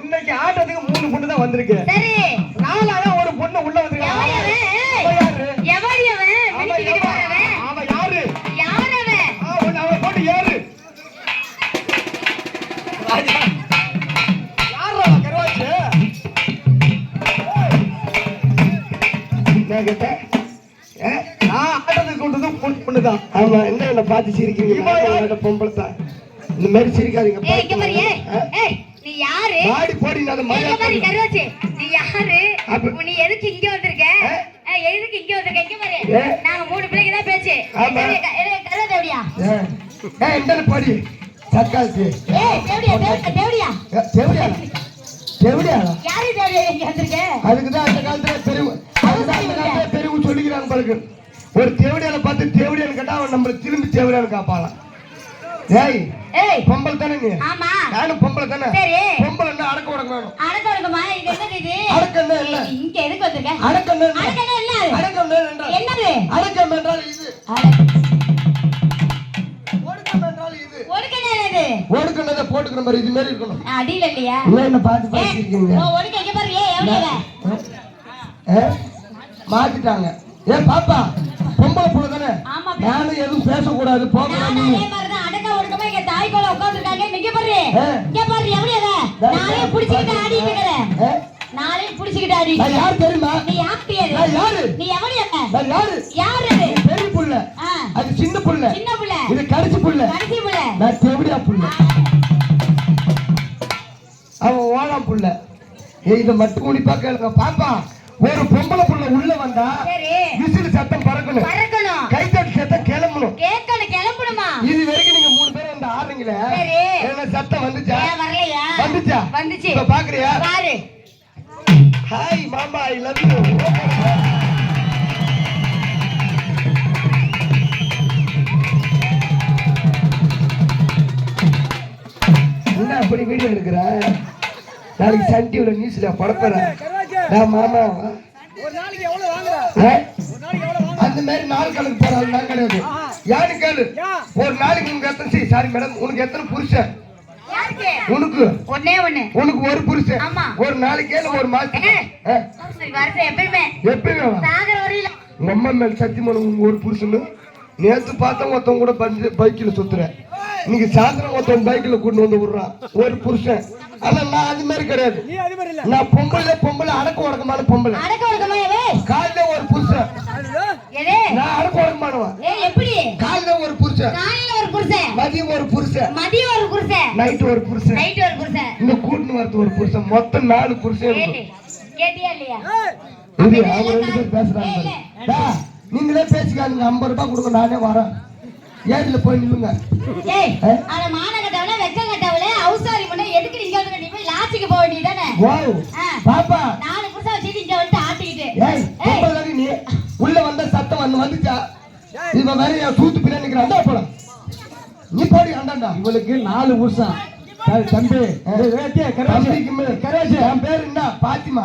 இன்னைக்கு ஆட்டத்துக்கு 3 பொண்ணு தான் வந்திருக்கு. சரி. நாலாவது ஒரு பொண்ணு உள்ள வந்திருக்கா. யாரு? எவடி அவன்? மினிக்கிட்டு வரவன். அவன் யாரு? யார் அவன்? அவன் போட்டு ஏறு. ராஜா. யாரா கருவாச்சு? நான் கேட்டேன். நான் ஆட்டத்துக்கு கொண்டது பொண்ணு தான். ஆமா, என்ன பார்த்து சிரிக்கிறீங்க? பொம்பளை தான். இந்த மாதிரி சிரிக்காதீங்க. ஏய் இங்க பாரு. ஏய் நீ யாரு? மாடி போடி நான் மரியாதை. இங்க பாரு கருவாச்சி. நீ யாரு? நீ எதுக்கு இங்க வந்திருக்க? எதுக்கு இங்க வந்திருக்க? இங்க பாரு. நாங்க 3 பிள்ளைங்க தான் பேச்சு. கருவா தேவடியா? இந்த போடி. சக்காசி. ஏய் தேவடியா தேவடியா. தேவடியா. தேவடியா? யாரு தேவடியா இங்க வந்திருக்க? அதுக்கு தான் அந்த காலத்துல பெருவு சொல்லிக்கிறாங்க பாருங்க. ஒரு தேவடியால பார்த்து தேவடியான்னு கேட்டா அவன் நம்மள திரும்பி தேவடியான்னு காப்பாளாம். ஏய் பொம்பளை தானே நீ? ஆமா நானும் பொம்பளை தானே. சரி பொம்பளை என்ன அடக்க உடக்க வேணும். அடக்க உடக்கமா? இது என்னது இது? அடக்கண்ணே இல்ல. இங்க எதுக்கு வந்திருக்க? அடக்கண்ணே இல்ல. அடக்கண்ணே என்றால் என்னது? அடக்கம் என்றால் இது. ஒடுக்கம் என்றால் இது. ஒடுக்கண்ணே என்னது? ஒடுக்கண்ணே போட்டுக்கிற மாதிரி இது மாதிரி இருக்கணும். அடியில இல்லையா? இல்ல என்ன பார்த்து பேசிருக்கீங்க. ஒடுக்க இங்க பாரு. எவடியா? மாத்திட்டாங்க. பாப்பா பொம்பளை புள்ள தானே. நானும் எதுவும் பேசக்கூடாது போகலாம். அடக்க ஒடுக்கமா இங்க தாய் கோல உட்கார்ந்துருக்காங்க. இங்க பாரு. இங்க பாரு எவடியா? நானே புடிச்சிட்டு ஆடிட்டு இருக்கறேன். நானே புடிச்சிட்டு ஆடிட்டு. நான் யார் தெரியுமா? நீ யாரு? நான் யாரு? நீ எவடியா? நான் யாரு? யாரு அது? பெரிய புள்ள. அது சின்ன புள்ள. சின்ன புள்ள. இது கடைசி புள்ள. கடைசி புள்ள. நான் தேவடியா புள்ள. அவன் ஓலாம் புள்ள. இத மட்டும் கூடி பார்க்க பாப்பா. ஒரு பொம்பளை புள்ள உள்ள வந்தா விசில் சத்தம் பறக்கணும். கைத்தட்டு சத்தம் கிளம்பணும். கிளம்பணுமா? இது வரைக்கும் நீங்க 3 பேர் வந்து ஆடுறீங்களே. என்ன சத்தம் வந்துச்சா? வரலையா? வந்துச்சா? வந்துச்சு. இப்ப பாக்குறியா? பாரு. ஹாய் மாமா, ஐ லவ் யூ. என்ன அப்படி வீடியோ எடுக்கிற? நாளைக்கு சன் டிவில நியூஸ்ல படப்பறேன். நான் மாமா ஒரு நாளைக்கு எவ்வளவு வாங்குற? அந்த மாதிரி நாள் கணக்கு போறாங்க. நான் கிடையாது. யாரு கேளு. ஒரு நாளைக்கு உனக்கு எத்தனை சாரி மேடம் உனக்கு எத்தனை புருஷன்? உனக்கு ஒண்ணே ஒண்ணு. உனக்கு ஒரு புருஷன். ஒரு நாளைக்கு ஒரு மாசம் எப்பயுமே சாகர வரையில உங்க அம்மா மேல சத்தியமான ஒரு புருஷன். நேத்து பார்த்தா ஒருத்தவங்க கூட பைக்கில சுத்துறேன். இன்னைக்கு சாயந்தரம் ஒருத்தன் பைக்கில கூட்டு வந்து விடுறான் ஒரு புருஷன். ஆனா நான் அது மாதிரி கிடையாது. நான் பொம்பளை அடக்க உடக்கமான பொம்பளை. காலையில ஒரு புருஷன். நான் அடக்க உடக்கமானவன். காலையில ஒரு புருஷன், மதியம் ஒரு புருஷன், நைட் ஒரு புருஷன், இந்த கூட்டுன்னு வரது ஒரு புருஷன். மொத்தம் 4 புருஷன். பேசுறாங்க. நீங்களே பேசிக்காதீங்க. 50 ரூபாய் கொடுங்க, நானே வரேன். ஏரியில போய் நில்லுங்க. உள்ள வந்த சத்தம் வந்துச்சா? இவன் வேற சூத்து பின்ன நிக்கிறான். போல நீ போடி அண்டாண்டா. இவளுக்கு 4 புருஷன். தம்பி என் பேரு என்ன? பாத்திமா.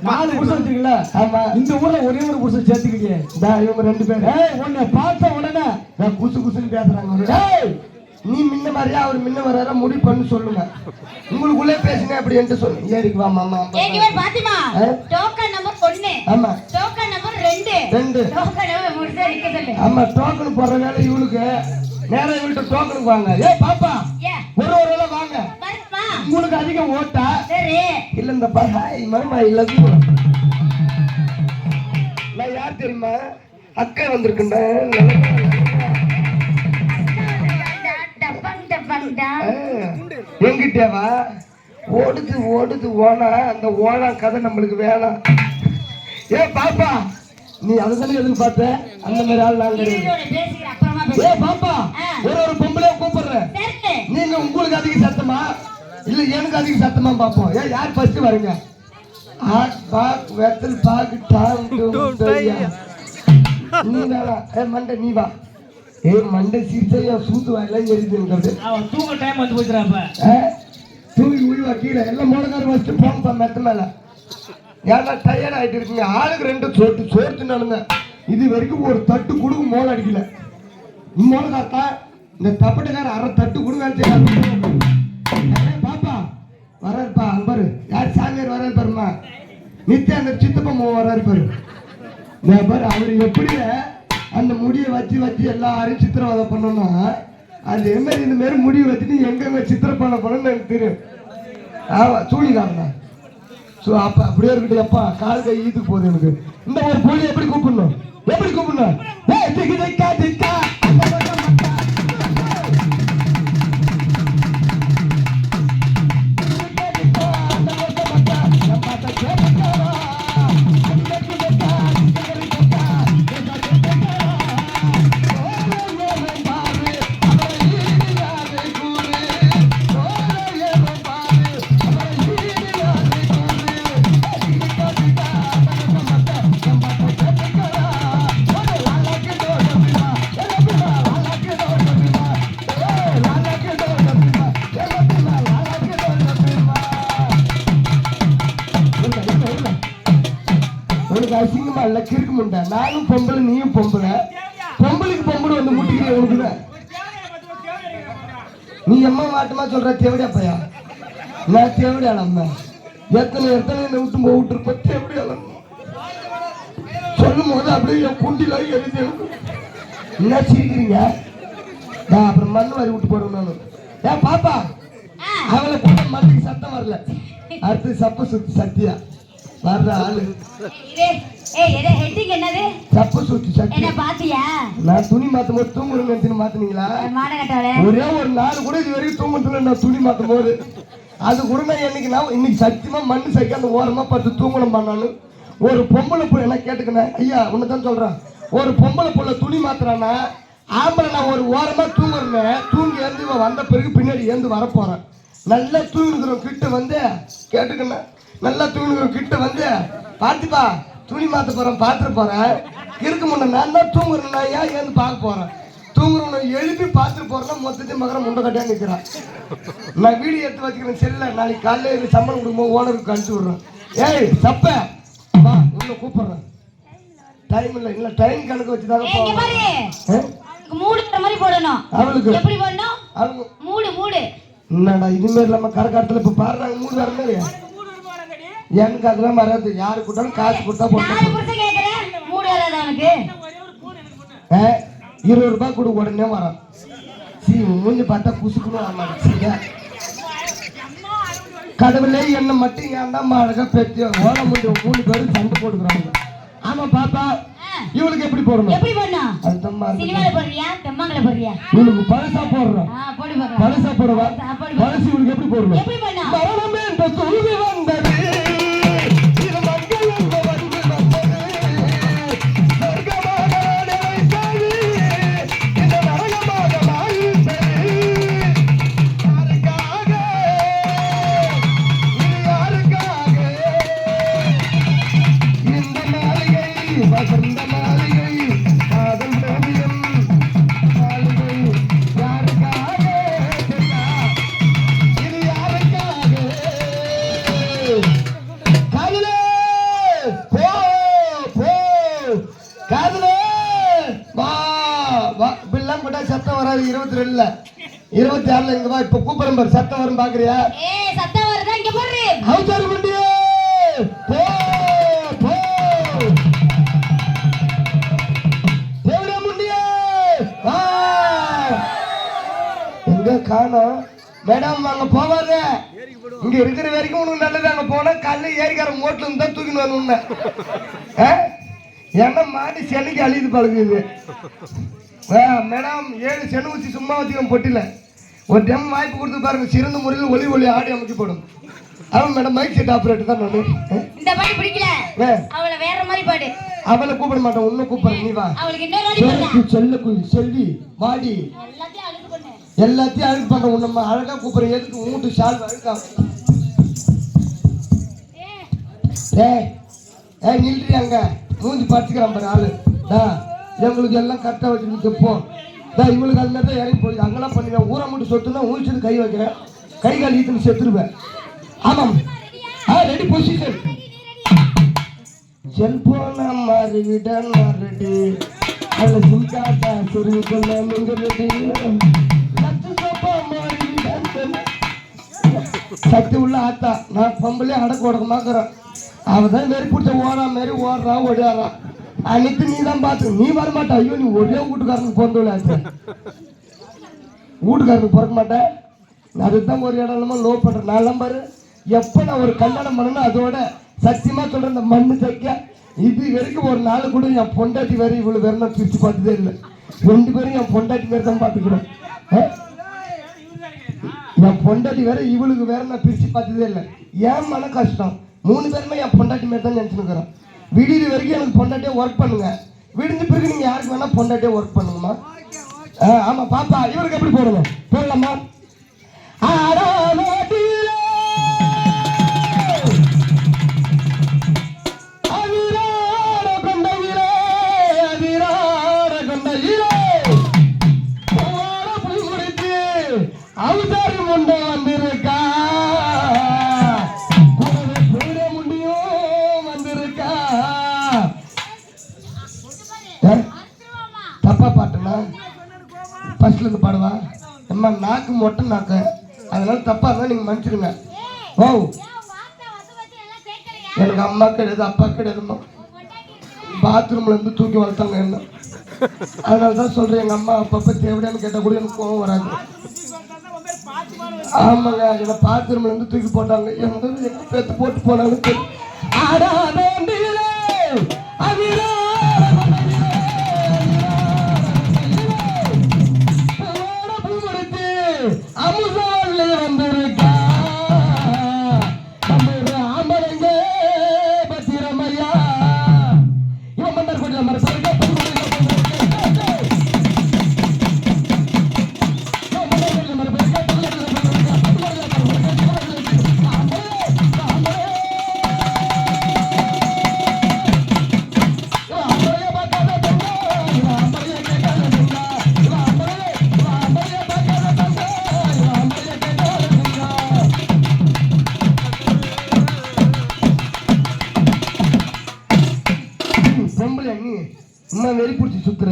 4 புருஷன் வச்சிருக்கல. ஆமா. இந்த ஊர்ல ஒரே ஒரு புருஷன் சேர்த்துக்கிட்டே. இவங்க 2 பேரு உன்னை பார்த்த உடனே குசு குசுன்னு பேசுறாங்க. நீ முன்ன மாதிரியா அவர் முன்ன வர முடிவு பண்ணு சொல்லுங்க. உங்களுக்குள்ளே பேசுங்க அப்படி என்று சொல்லுங்க. ஏறிக்கு வா மாமா. Fatima token number 1. ஆமா. Token number 2. டோக்கன் நம்பர் 3 நிக்க சொல்லு. ஆமா. டோக்கன் போடுற வேலை இவளுக்கு. நேரா இவள்ட்ட டோக்கனுக்கு வாங்க. பாப்பா ஒரு வாங்க. உங்களுக்கு அதிகம் ஓட்டா? சரி. இல்ல இந்த ஹாய் மாமா ஐ லவ் யூ. நான் யார் தெரியுமா? அக்கா வந்திருக்கேன்டா. எங்கிட்டேவா? ஓடுது ஓனா. அந்த ஓனா கதை நம்மளுக்கு வேணாம். பாப்பா நீ அதுதானே எதிர்பார்த்த? அந்த மாதிரி ஆள் நாங்க. பாப்பா ஒரு பொம்பளைய கூப்பிடுறேன். நீங்க உங்களுக்கு அதிக சத்தமா இல்ல எனக்கு அதிக சத்தமா பாப்போம். யார் ஃபர்ஸ்ட் வரீங்க? நீ வேணா. மண்டை நீ வா. மண்டை சீர்த்தையா சூத்து வாயில எரிது. தூங்க டைம் வந்து போச்சுறாப்ப. தூங்கி உயிவா கீழே எல்லாம் மோளக்கார வச்சுட்டு போங்கப்பா மெத்த மேல. ஏன்னா டயர்ட் ஆயிட்டு இருக்குங்க. ஆளுக்கு 2 சோறு நானுங்க. இது வரைக்கும் ஒரு தட்டு கொடுக்கு மோளம் அடிக்கல. மோளக்காரத்தா இந்த தப்பட்டுக்கார 1/2 தட்டு கொடுங்க. பாப்பா வராருப்பா அங்க பாரு யார் சாமியார் வராரு பாருமா நித்யானந்தர் சித்தப்பா வராரு பாரு நான் பாரு அவர் எப்படி அந்த முடியை வச்சு எல்லாரும் சித்திரவதை பண்ணோம்னா அதே மாதிரி இந்த மாதிரி முடிவு வச்சுட்டு எங்க சித்திரப்பான பண்ணணும்னு எனக்கு தெரியும் ஆமா சூழிக்காரனா ஸோ அப்ப அப்படியே இருக்கட்டும் அப்பா கால் கை ஈத்துக்கு போகுது எனக்கு இந்த ஒரு புள்ளி எப்படி கூப்பிடணும் ஏய் திக்கா திக்கா அசிங்கமா இல்ல கிறுக்கு முண்டை நானும் பொம்பளை நீயும் பொம்பளை பொம்பளை வந்து முட்டிக்கிற உனக்குதான் நீ அம்மா மாட்டமா சொல்ற தேவடியா பையா நான் தேவடியா நம்ம எத்தனை விட்டு விட்டுருப்ப தேவடியா சொல்லும் போது அப்படியே என் குண்டில எரிஞ்சு என்ன சிரிக்கிறீங்க அப்புறம் மண் வாரி விட்டு போறேன் நானு ஏன் பாப்பா அவளை கூட மண்ணுக்கு சத்தம் வரல அடுத்து சப்ப சுத்தி சத்தியா வர்ற ஆளு சப்ப சுத்தி சத்தியா பாத்தியா நான் துணி மாத்தும் போது தூங்குறேன்னு மாத்தினீங்களா ஒரே ஒரு நாள் கூட இது வரைக்கும் தூங்குறதுல நான் துணி மாத்தும் போது அது கூட நான் இன்னைக்கு சத்தியமா மண்ணு சைக்க அந்த ஓரமா பார்த்து தூங்கணும் பண்ணாலும் ஒரு பொம்பளை புள்ள என்ன கேட்டுக்கினேன் ஐயா உன்னதான் சொல்றேன் ஒரு பொம்பளை புள்ள துணி மாத்துறானா ஆம்பளை நான் ஒரு ஓரமா தூங்குறேன் தூங்கி ஏந்து வந்த பிறகு பின்னாடி ஏந்து வரப்போறேன் நல்லா தூங்குறோம் கிட்ட வந்து கேட்டுக்கினேன் நல்லா தூங்குறோம் கிட்ட வந்து பார்த்துப்பா துணி மாத்த போறேன் பார்த்துட்டு போறேன் இருக்க முன்ன நான் தான் தூங்குறேன் நான் ஏன் ஏந்து பார்க்க போறேன் தூங்குறவனை எழுப்பி பார்த்துட்டு போறேன்னா மொத்தத்தையும் மகரம் முண்டை கட்டியா நிற்கிறான் நான் வீடியோ எடுத்து வச்சுக்கிறேன் செல்ல நாளைக்கு காலையில சம்பளம் கொடுக்கும்போது ஓனருக்கு அனுப்பிச்சு விடுறேன் ஏய் சப்ப வா உன்னை கூப்பிடுறேன் டைம் இல்ல டைம் கணக்கு வச்சுதாங்க மூடுற மாதிரி போடணும் அவளுக்கு எப்படி போடணும் அவங்க மூடு என்னடா இதுமாரி இல்லாம கரகாட்டத்துல இப்ப பாடுறாங்க மூடு வர மாதிரி எனக்கு அதெல்லாம் வராது யாரு கூட்டாலும் காசு கொடுத்தா போட்டு 20 ரூபாய் கொடு உடனே வரான் மூஞ்சி பார்த்தா குசுக்கணும் ஆமா கடவுளே என்ன மட்டும் ஏன்டா அழகா பெற்று ஓட முடியும் 3 பேரும் சண்டை போட்டுக்கிறாங்க ஆமா பாப்பா இவளுக்கு எப்படி போடணும் எப்படி போடணும் அதுதான் சினிமால போடுறியா தெம்மாங்கல போடுறியா இவளுக்கு பழசா போடுறோம் போடு பாக்க பழசா போடுவா பழசு இவளுக்கு எப்படி போடணும் எப்படி போடணும் மரணமே என்ற தூவி வந்தது இது மக்கள் என்ற வந்து வந்தது சொர்க்கமாக நினைத்தது இந்த நரகமாக மாறிவிட்டது யாருக்காக இது யாருக்காக இந்த மாளிகை வசந்த மாளிகை காதல் ஓவியம் மாளிகை யாருக்காக இது யாருக்காக காதலே போ போ காதலே வா வா பில்லாம் போட்டா சத்தம் வராது 22ல 26ல இங்க வா இப்ப கூப்பிடுறேன் பாரு சத்தம் வரும் பாக்குறியா சத்தம் வருதா இங்க போடு ஹவுசார் முண்டியே போ போ தேவடா முண்டியே வா எங்க காணோம் மேடம் அங்க போவாத இங்க இருக்கிற வரைக்கும் உனக்கு நல்லது அங்க போனா கல்ல ஏறிக்கார மோட்ல இருந்தா தூக்கின்னு வரணும் ஏன்னா மாடி சென்னைக்கு அழியுது பழகுது மேடம் 7 சென்னு ஊசி சும்மா வச்சுக்கணும் பொட்டில ஒரு டைம் வாய்ப்பு கொடுத்து பாருங்க சிறந்த முறையில் ஒளி ஆடி அமைக்கப்படும் அவன் மேடம் மைக் செட் ஆபரேட்டர் தான் நானு இந்த பாட்டு பிடிக்கல அவளை வேற மாதிரி பாடு அவளை கூப்பிட மாட்டேன் உன்னை கூப்பிடுறேன் நீ வா அவளுக்கு இன்னொரு வாடி போடா செல்ல குயில் செல்வி வாடி எல்லாத்தையும் அழுக்கு பண்ற உன்னை அழகா கூப்பிடுறேன் எதுக்கு மூட்டு ஷால் அழுக்கா ஏய் நில்றி அங்க மூஞ்சி பறிச்சுக்கிறான் பாரு ஆளு எங்களுக்கு எல்லாம் கரெக்டா வச்சுருக்கு போ இவங்களுக்கு அது மாதிரி இறங்கி போய் அங்கெல்லாம் பண்ணுவேன் ஊரை மட்டும் சொத்துனா ஊழிச்சுட்டு கை வைக்கிறேன் கை கால் ஈத்துன்னு செத்துருவேன் ஆமாம் ரெடி பொசிஷன் செல்போன மாறிவிட மாறடி அதில் சிங்காட்டா சுருங்கல்ல நீங்க ரெடி லட்ச சோப்பா மாறிவிட சக்தி உள்ள ஆத்தா நான் பொம்பளே அடக்க உடக்கமாக்குறேன். அவதான் வெறி பிடிச்ச ஓடா மாரி ஓடுறான் ஓடியாரான். அன்னைக்கு நீ தான் பார்த்து நீ வரமாட்டா. ஐயோ நீ ஒரே வீட்டுக்காரனுக்கு பிறந்தவள ஆச்சு. வீட்டுக்காரனுக்கு பிறக்க மாட்டேன். அதுதான் ஒரு இடமா லோ பண்றேன். நான் பாரு எப்ப நான் ஒரு கல்யாணம் பண்ணணும் அதோட சத்தியமா சொல்றேன் இந்த மண்ணு தைக்க இது வரைக்கும் ஒரு நாள் கூட என் பொண்டாட்டி வேற இவ்வளவு வேற நான் பிரிச்சு பார்த்ததே இல்லை. 2 பேரும் என் பொண்டாட்டி வேற தான் பார்த்துக்கிறேன். என் பொண்டாட்டி வேற இவளுக்கு வேற நான் பிரிச்சு பார்த்ததே இல்லை. ஏன் மன கஷ்டம் 3 பேருமே என் பொண்டாட்டி மாரி தான் நினைச்சுக்கிறோம். விடிய வரைக்கும் எனக்கு பொண்டாட்டியே ஒர்க் பண்ணுங்க. விடிஞ்ச பிறகு நீங்க யாருக்கு வேணா பொண்டாட்டியே ஒர்க் பண்ணுங்கம்மா. ஆமா பாப்பா இவருக்கு எப்படி போடுங்க போடலாமா? அவதாரி முண்டை வந்திருக்கா முடியும் வந்திருக்கா. தப்பா பாட்டுனா ஃபர்ஸ்ட்ல இருந்து பாடுவா அம்மா நாக்கு மொட்டை நாக்கு அதனால தப்பா இருந்தா நீங்க மன்னிச்சிருங்க. ஓ எனக்கு அம்மா கிடையாது அப்பா கிடையாதுமா. பாத்ரூம்ல இருந்து தூக்கி வளர்த்தாங்க என்ன. அதனாலதான் சொல்றேன் எங்க அம்மா அப்பப்ப தேவையானு கேட்டா கூட எனக்கு கோவம் வராது. ஆமாங்க என்ன பாத்ரூம்ல இருந்து தூக்கி போட்டாங்க. எங்க பேத்து போட்டு போனாங்க. அமுசாலே வந்திருக்கா ஆம்பளைங்க பத்திரமையா இவன் மன்னர் கொடியில மரசா பொம்பளை நீ இன்னும் வெறி பிடிச்சி சுத்துற.